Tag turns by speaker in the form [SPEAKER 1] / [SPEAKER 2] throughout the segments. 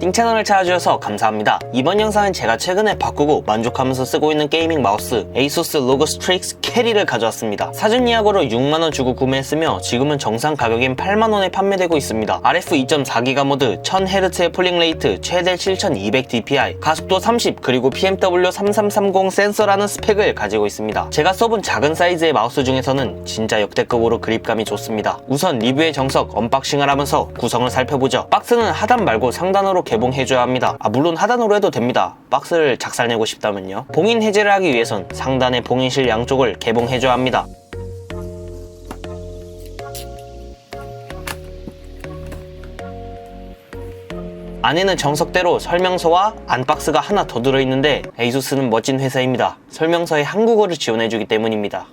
[SPEAKER 1] 띵채널을 찾아주셔서 감사합니다. 이번 영상은 제가 최근에 바꾸고 만족하면서 쓰고 있는 게이밍 마우스 ASUS ROG Strix 캐리를 가져왔습니다. 사전 예약으로 6만원 주고 구매했으며 지금은 정상 가격인 8만원에 판매되고 있습니다. RF 2.4기가 모드, 1000Hz의 폴링 레이트, 최대 7200dpi, 가속도 30, 그리고 PMW 3330 센서라는 스펙을 가지고 있습니다. 제가 써본 작은 사이즈의 마우스 중에서는 진짜 역대급으로 그립감이 좋습니다. 우선 리뷰의 정석 언박싱을 하면서 구성을 살펴보죠. 박스는 하단 말고 상단으로 개봉해줘야 합니다. 물론 하단으로 해도 됩니다. 박스를 작살내고 싶다면요. 봉인 해제를 하기 위해선 상단의 봉인실 양쪽을 개봉해줘야 합니다. 안에는 정석대로 설명서와 안박스가 하나 더 들어있는데 ASUS는 멋진 회사입니다. 설명서에 한국어를 지원해주기 때문입니다.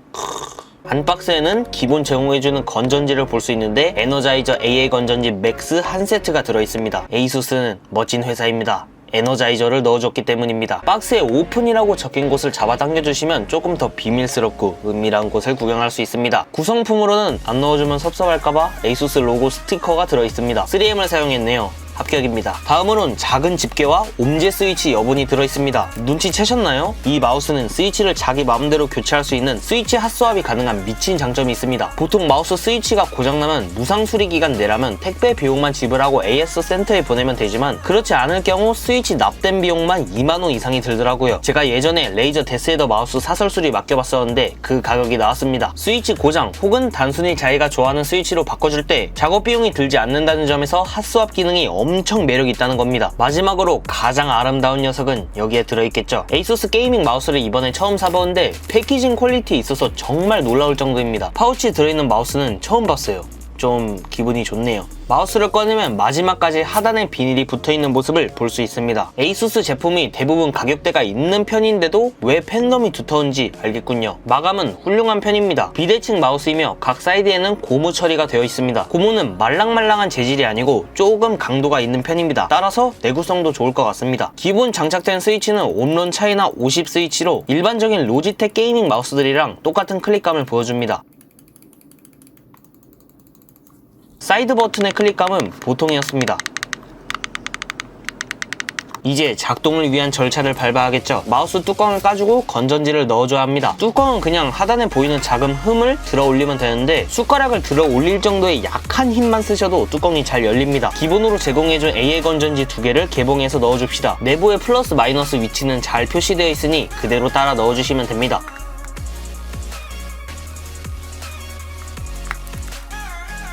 [SPEAKER 1] 안박스에는 기본 제공해주는 건전지를 볼 수 있는데 에너자이저 AA 건전지 맥스 한 세트가 들어있습니다. ASUS는 멋진 회사입니다. 에너자이저를 넣어줬기 때문입니다. 박스에 오픈이라고 적힌 곳을 잡아당겨주시면 조금 더 비밀스럽고 은밀한 곳을 구경할 수 있습니다. 구성품으로는 안 넣어주면 섭섭할까봐 ASUS 로고 스티커가 들어있습니다. 3M을 사용했네요. 합격입니다. 다음으론 작은 집게와 옴제 스위치 여분이 들어있습니다. 눈치채셨나요? 이 마우스는 스위치를 자기 마음대로 교체할 수 있는 스위치 핫스왑이 가능한 미친 장점이 있습니다. 보통 마우스 스위치가 고장나면 무상 수리 기간 내라면 택배 비용만 지불하고 AS 센터에 보내면 되지만 그렇지 않을 경우 스위치 납땜 비용만 2만원 이상이 들더라고요. 제가 예전에 레이저 데스헤더 마우스 사설 수리 맡겨봤었는데 그 가격이 나왔습니다. 스위치 고장 혹은 단순히 자기가 좋아하는 스위치로 바꿔줄 때 작업 비용이 들지 않는다는 점에서 핫스왑 기능이 엄청 매력이 있다는 겁니다. 마지막으로 가장 아름다운 녀석은 여기에 들어있겠죠. ASUS 게이밍 마우스를 이번에 처음 사보는데 패키징 퀄리티에 있어서 정말 놀라울 정도입니다. 파우치 들어있는 마우스는 처음 봤어요. 좀 기분이 좋네요. 마우스를 꺼내면 마지막까지 하단에 비닐이 붙어있는 모습을 볼 수 있습니다. ASUS 제품이 대부분 가격대가 있는 편인데도 왜 팬덤이 두터운지 알겠군요. 마감은 훌륭한 편입니다. 비대칭 마우스이며 각 사이드에는 고무 처리가 되어 있습니다. 고무는 말랑말랑한 재질이 아니고 조금 강도가 있는 편입니다. 따라서 내구성도 좋을 것 같습니다. 기본 장착된 스위치는 온론 차이나 50 스위치로 일반적인 로지텍 게이밍 마우스들이랑 똑같은 클릭감을 보여줍니다. 사이드 버튼의 클릭감은 보통이었습니다. 이제 작동을 위한 절차를 밟아야겠죠. 마우스 뚜껑을 까주고 건전지를 넣어줘야 합니다. 뚜껑은 그냥 하단에 보이는 작은 흠을 들어 올리면 되는데 숟가락을 들어 올릴 정도의 약한 힘만 쓰셔도 뚜껑이 잘 열립니다. 기본으로 제공해준 AA 건전지 2개를 개봉해서 넣어줍시다. 내부의 플러스 마이너스 위치는 잘 표시되어 있으니 그대로 따라 넣어주시면 됩니다.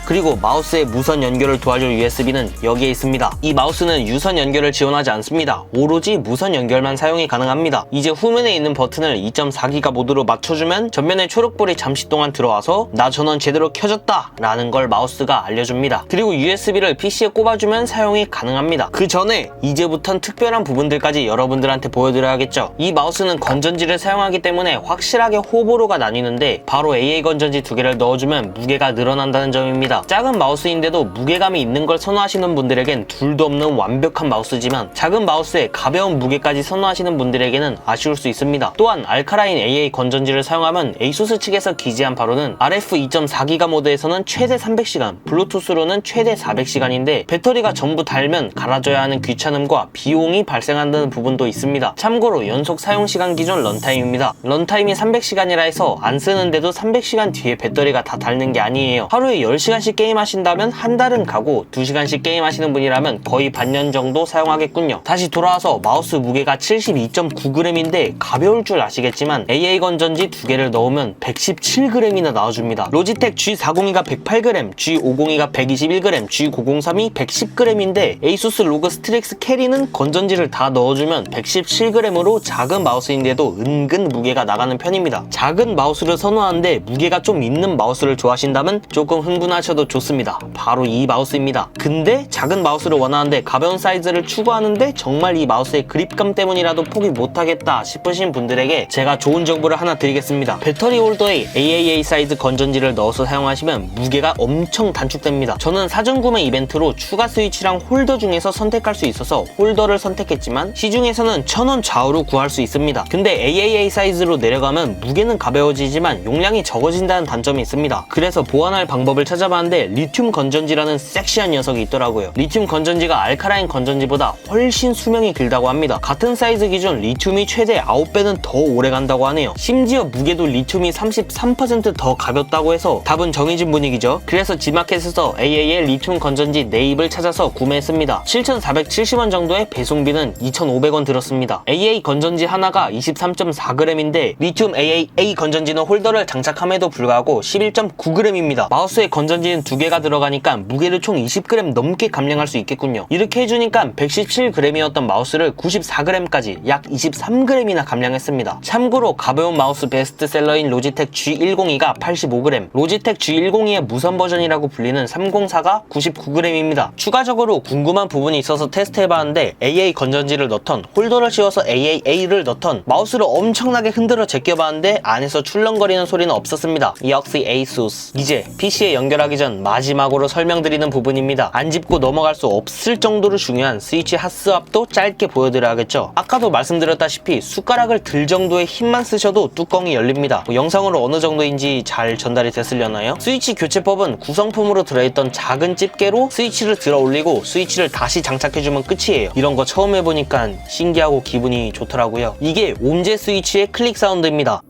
[SPEAKER 1] 그리고 마우스의 무선 연결을 도와줄 USB는 여기에 있습니다. 이 마우스는 유선 연결을 지원하지 않습니다. 오로지 무선 연결만 사용이 가능합니다. 이제 후면에 있는 버튼을 2.4기가 모드로 맞춰주면 전면에 초록불이 잠시 동안 들어와서 나 전원 제대로 켜졌다 라는 걸 마우스가 알려줍니다. 그리고 USB를 PC에 꼽아주면 사용이 가능합니다. 그 전에 이제부턴 특별한 부분들까지 여러분들한테 보여드려야겠죠. 이 마우스는 건전지를 사용하기 때문에 확실하게 호불호가 나뉘는데 바로 AA 건전지 2개를 넣어주면 무게가 늘어난다는 점입니다. 작은 마우스인데도 무게감이 있는 걸 선호하시는 분들에겐 둘도 없는 완벽한 마우스지만 작은 마우스에 가벼운 무게까지 선호하시는 분들에게는 아쉬울 수 있습니다. 또한 알카라인 AA 건전지를 사용하면 ASUS 측에서 기재한 바로는 RF 2.4기가 모드에서는 최대 300시간, 블루투스로는 최대 400시간인데 배터리가 전부 닳으면 갈아줘야 하는 귀찮음과 비용이 발생한다는 부분도 있습니다. 참고로 연속 사용시간 기준 런타임입니다. 런타임이 300시간이라 해서 안 쓰는데도 300시간 뒤에 배터리가 다 닳는 게 아니에요. 하루에 10시간씩 게임 하신다면 한 달은 가고 2시간씩 게임 하시는 분이라면 거의 반년 정도 사용하겠군요. 다시 돌아와서 마우스 무게가 72.9g인데 가벼울 줄 아시겠지만 AA 건전지 2개를 넣으면 117g이나 나와줍니다. 로지텍 G402가 108g, G502가 121g, G903이 110g인데 ASUS ROG Strix 캐리는 건전지를 다 넣어주면 117g으로 작은 마우스인데도 은근 무게가 나가는 편입니다. 작은 마우스를 선호하는데 무게가 좀 있는 마우스를 좋아하신다면 조금 흥분하셔도 좋습니다. 바로 이 마우스입니다. 근데 작은 마우스를 원하는데 가벼운 사이즈를 추구하는데 정말 이 마우스의 그립감 때문이라도 포기 못하겠다 싶으신 분들에게 제가 좋은 정보를 하나 드리겠습니다. 배터리 홀더에 AAA 사이즈 건전지를 넣어서 사용하시면 무게가 엄청 단축됩니다. 저는 사전 구매 이벤트로 추가 스위치랑 홀더 중에서 선택할 수 있어서 홀더를 선택했지만 시중에서는 1000원 좌우로 구할 수 있습니다. 근데 AAA 사이즈로 내려가면 무게는 가벼워지지만 용량이 적어진다는 단점이 있습니다. 그래서 보완할 방법을 찾아봤는데 한데 리튬 건전지라는 섹시한 녀석이 있더라고요. 리튬 건전지가 알카라인 건전지보다 훨씬 수명이 길다고 합니다. 같은 사이즈 기준 리튬이 최대 9배는 더 오래 간다고 하네요. 심지어 무게도 리튬이 33% 더 가볍다고 해서 답은 정해진 분위기죠. 그래서 G마켓에서 AA의 리튬 건전지 네입을 찾아서 구매했습니다. 7,470원 정도의 배송비는 2,500원 들었습니다. AA 건전지 하나가 23.4g인데 리튬 AA 건전지는 홀더를 장착함에도 불구하고 11.9g입니다. 마우스에 건전지는 2개가 들어가니까 무게를 총 20g 넘게 감량할 수 있겠군요. 이렇게 해주니까 117g이었던 마우스를 94g까지 약 23g이나 감량했습니다. 참고로 가벼운 마우스 베스트셀러인 로지텍 G102가 85g, 로지텍 G102의 무선 버전이라고 불리는 304가 99g입니다. 추가적으로 궁금한 부분이 있어서 테스트해봤는데 AA 건전지를 넣던, 홀더를 씌워서 AA를 넣던, 마우스를 엄청나게 흔들어 제껴봤는데 안에서 출렁거리는 소리는 없었습니다. 역시 ASUS. 이제 PC에 연결하기 전 마지막으로 설명드리는 부분입니다. 안 짚고 넘어갈 수 없을 정도로 중요한 스위치 핫스왑도 짧게 보여드려야겠죠. 아까도 말씀드렸다시피 숟가락을 들 정도의 힘만 쓰셔도 뚜껑이 열립니다. 영상으로 어느 정도인지 잘 전달이 됐으려나요? 스위치 교체법은 구성품으로 들어있던 작은 집게로 스위치를 들어 올리고 스위치를 다시 장착해주면 끝이에요. 이런 거 처음 해보니까 신기하고 기분이 좋더라고요. 이게 옴제 스위치의 클릭 사운드입니다.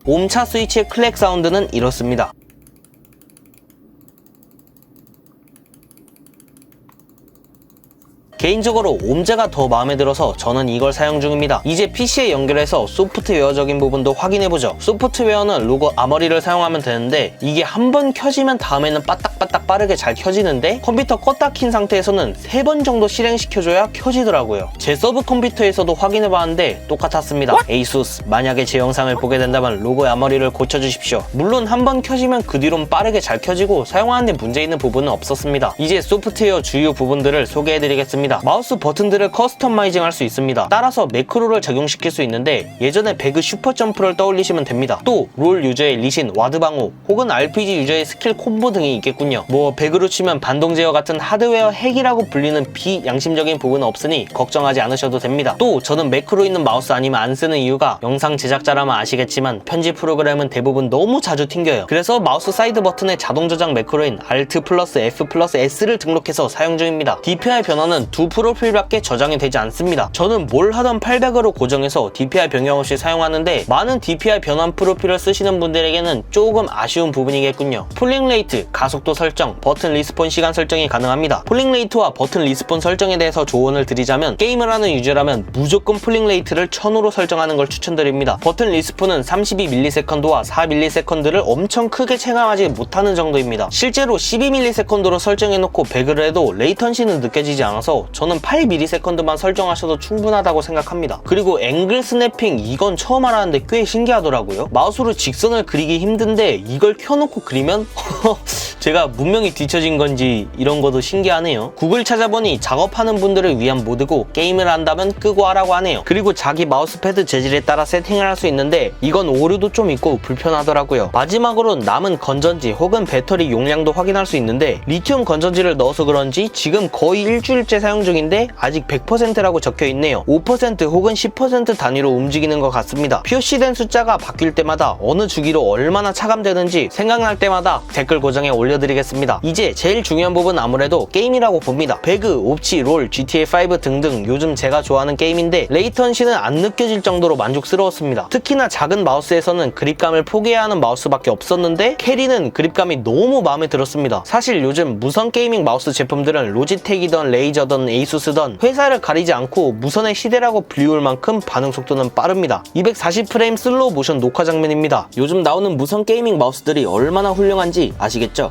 [SPEAKER 1] 옴차 스위치의 클릭 사운드는 이렇습니다. 개인적으로 옴제가 더 마음에 들어서 저는 이걸 사용 중입니다. 이제 PC에 연결해서 소프트웨어적인 부분도 확인해보죠. 소프트웨어는 로고 아머리를 사용하면 되는데 이게 한번 켜지면 다음에는 빠딱빠딱 빠르게 잘 켜지는데 컴퓨터 껐다 킨 상태에서는 3번 정도 실행시켜줘야 켜지더라고요. 제 서브 컴퓨터에서도 확인해봤는데 똑같았습니다. ASUS, 만약에 제 영상을 보게 된다면 로고 아머리를 고쳐주십시오. 물론 한번 켜지면 그 뒤론 빠르게 잘 켜지고 사용하는데 문제 있는 부분은 없었습니다. 이제 소프트웨어 주요 부분들을 소개해드리겠습니다. 마우스 버튼들을 커스터마이징 할 수 있습니다. 따라서 매크로를 적용시킬 수 있는데 예전에 배그 슈퍼점프를 떠올리시면 됩니다. 또 롤 유저의 리신, 와드 방어 혹은 RPG 유저의 스킬 콤보 등이 있겠군요. 뭐 배그로 치면 반동 제어 같은 하드웨어 핵이라고 불리는 비양심적인 부분은 없으니 걱정하지 않으셔도 됩니다. 또 저는 매크로 있는 마우스 아니면 안 쓰는 이유가 영상 제작자라면 아시겠지만 편집 프로그램은 대부분 너무 자주 튕겨요. 그래서 마우스 사이드 버튼의 자동 저장 매크로인 Alt+F+S를 등록해서 사용 중입니다. DPI 변화는 두 프로필밖에 저장이 되지 않습니다. 저는 뭘 하던 800으로 고정해서 DPI 변경 없이 사용하는데 많은 DPI 변환 프로필을 쓰시는 분들에게는 조금 아쉬운 부분이겠군요. 폴링 레이트, 가속도 설정, 버튼 리스폰 시간 설정이 가능합니다. 폴링 레이트와 버튼 리스폰 설정에 대해서 조언을 드리자면 게임을 하는 유저라면 무조건 폴링 레이트를 1000으로 설정하는 걸 추천드립니다. 버튼 리스폰은 32ms와 4ms를 엄청 크게 체감하지 못하는 정도입니다. 실제로 12ms로 설정해놓고 배그를 해도 레이턴시는 느껴지지 않아서 저는 8ms만 설정하셔도 충분하다고 생각합니다. 그리고 앵글 스냅핑, 이건 처음 알았는데 꽤 신기하더라고요. 마우스로 직선을 그리기 힘든데 이걸 켜놓고 그리면 제가 문명이 뒤처진 건지 이런 것도 신기하네요. 구글 찾아보니 작업하는 분들을 위한 모드고 게임을 한다면 끄고 하라고 하네요. 그리고 자기 마우스패드 재질에 따라 세팅을 할 수 있는데 이건 오류도 좀 있고 불편하더라고요. 마지막으로 남은 건전지 혹은 배터리 용량도 확인할 수 있는데 리튬 건전지를 넣어서 그런지 지금 거의 일주일째 사용 중인데 아직 100%라고 적혀있네요. 5% 혹은 10% 단위로 움직이는 것 같습니다. 표시된 숫자가 바뀔 때마다 어느 주기로 얼마나 차감되는지 생각날 때마다 댓글 고정에 올려드리겠습니다. 이제 제일 중요한 부분 아무래도 게임이라고 봅니다. 배그, 옵치, 롤, GTA5 등등 요즘 제가 좋아하는 게임인데 레이턴시는 안 느껴질 정도로 만족스러웠습니다. 특히나 작은 마우스에서는 그립감을 포기해야 하는 마우스밖에 없었는데 캐리는 그립감이 너무 마음에 들었습니다. 사실 요즘 무선 게이밍 마우스 제품들은 로지텍이던 레이저던 에이수스던 회사를 가리지 않고 무선의 시대라고 불리울 만큼 반응 속도는 빠릅니다. 240프레임 슬로우 모션 녹화 장면입니다. 요즘 나오는 무선 게이밍 마우스들이 얼마나 훌륭한지 아시겠죠?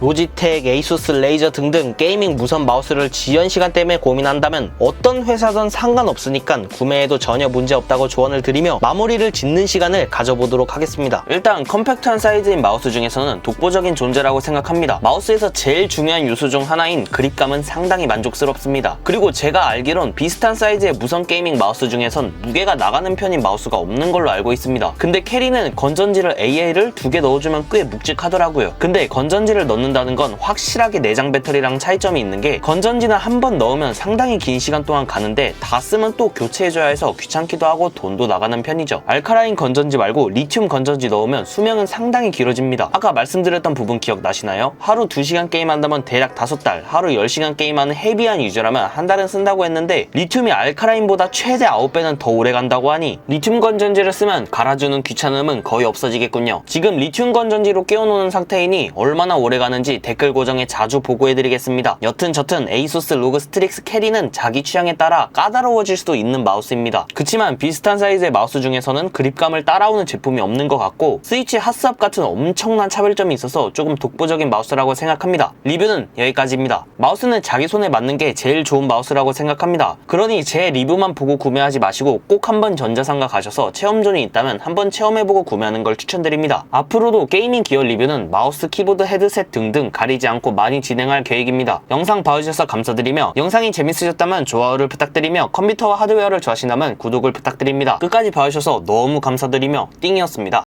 [SPEAKER 1] 로지텍, 에이수스, 레이저 등등 게이밍 무선 마우스를 지연 시간 때문에 고민한다면 어떤 회사든 상관없으니까 구매해도 전혀 문제없다고 조언을 드리며 마무리를 짓는 시간을 가져보도록 하겠습니다. 일단 컴팩트한 사이즈인 마우스 중에서는 독보적인 존재라고 생각합니다. 마우스에서 제일 중요한 요소 중 하나인 그립감은 상당히 만족스럽습니다. 그리고 제가 알기론 비슷한 사이즈의 무선 게이밍 마우스 중에선 무게가 나가는 편인 마우스가 없는 걸로 알고 있습니다. 근데 캐리는 건전지를 AA를 2개 넣어주면 꽤 묵직하더라고요. 근데 건전지를 넣는 넣는다는 건 확실하게 내장 배터리랑 차이점이 있는 게 건전지는 한 번 넣으면 상당히 긴 시간 동안 가는데 다 쓰면 또 교체해줘야 해서 귀찮기도 하고 돈도 나가는 편이죠. 알카라인 건전지 말고 리튬 건전지 넣으면 수명은 상당히 길어집니다. 아까 말씀드렸던 부분 기억나시나요? 하루 2시간 게임한다면 대략 5달, 하루 10시간 게임하는 헤비한 유저라면 한 달은 쓴다고 했는데 리튬이 알카라인보다 최대 9배는 더 오래 간다고 하니 리튬 건전지를 쓰면 갈아주는 귀찮음은 거의 없어지겠군요. 지금 리튬 건전지로 끼워놓는 상태이니 얼마나 오래 가는지 댓글 고정에 자주 보고해드리겠습니다. 여튼 저튼 에이소스 로그 스트릭스 캐리는 자기 취향에 따라 까다로워질 수도 있는 마우스입니다. 그치만 비슷한 사이즈의 마우스 중에서는 그립감을 따라오는 제품이 없는 것 같고 스위치 핫스압 같은 엄청난 차별점이 있어서 조금 독보적인 마우스라고 생각합니다. 리뷰는 여기까지입니다. 마우스는 자기 손에 맞는 게 제일 좋은 마우스라고 생각합니다. 그러니 제 리뷰만 보고 구매하지 마시고 꼭 한번 전자상가 가셔서 체험존이 있다면 한번 체험해보고 구매하는 걸 추천드립니다. 앞으로도 게이밍 기어 리뷰는 마우스, 키보드, 헤드셋 등등 가리지 않고 많이 진행할 계획입니다. 영상 봐주셔서 감사드리며 영상이 재밌으셨다면 좋아요를 부탁드리며 컴퓨터와 하드웨어를 좋아하신다면 구독을 부탁드립니다. 끝까지 봐주셔서 너무 감사드리며 띵이었습니다.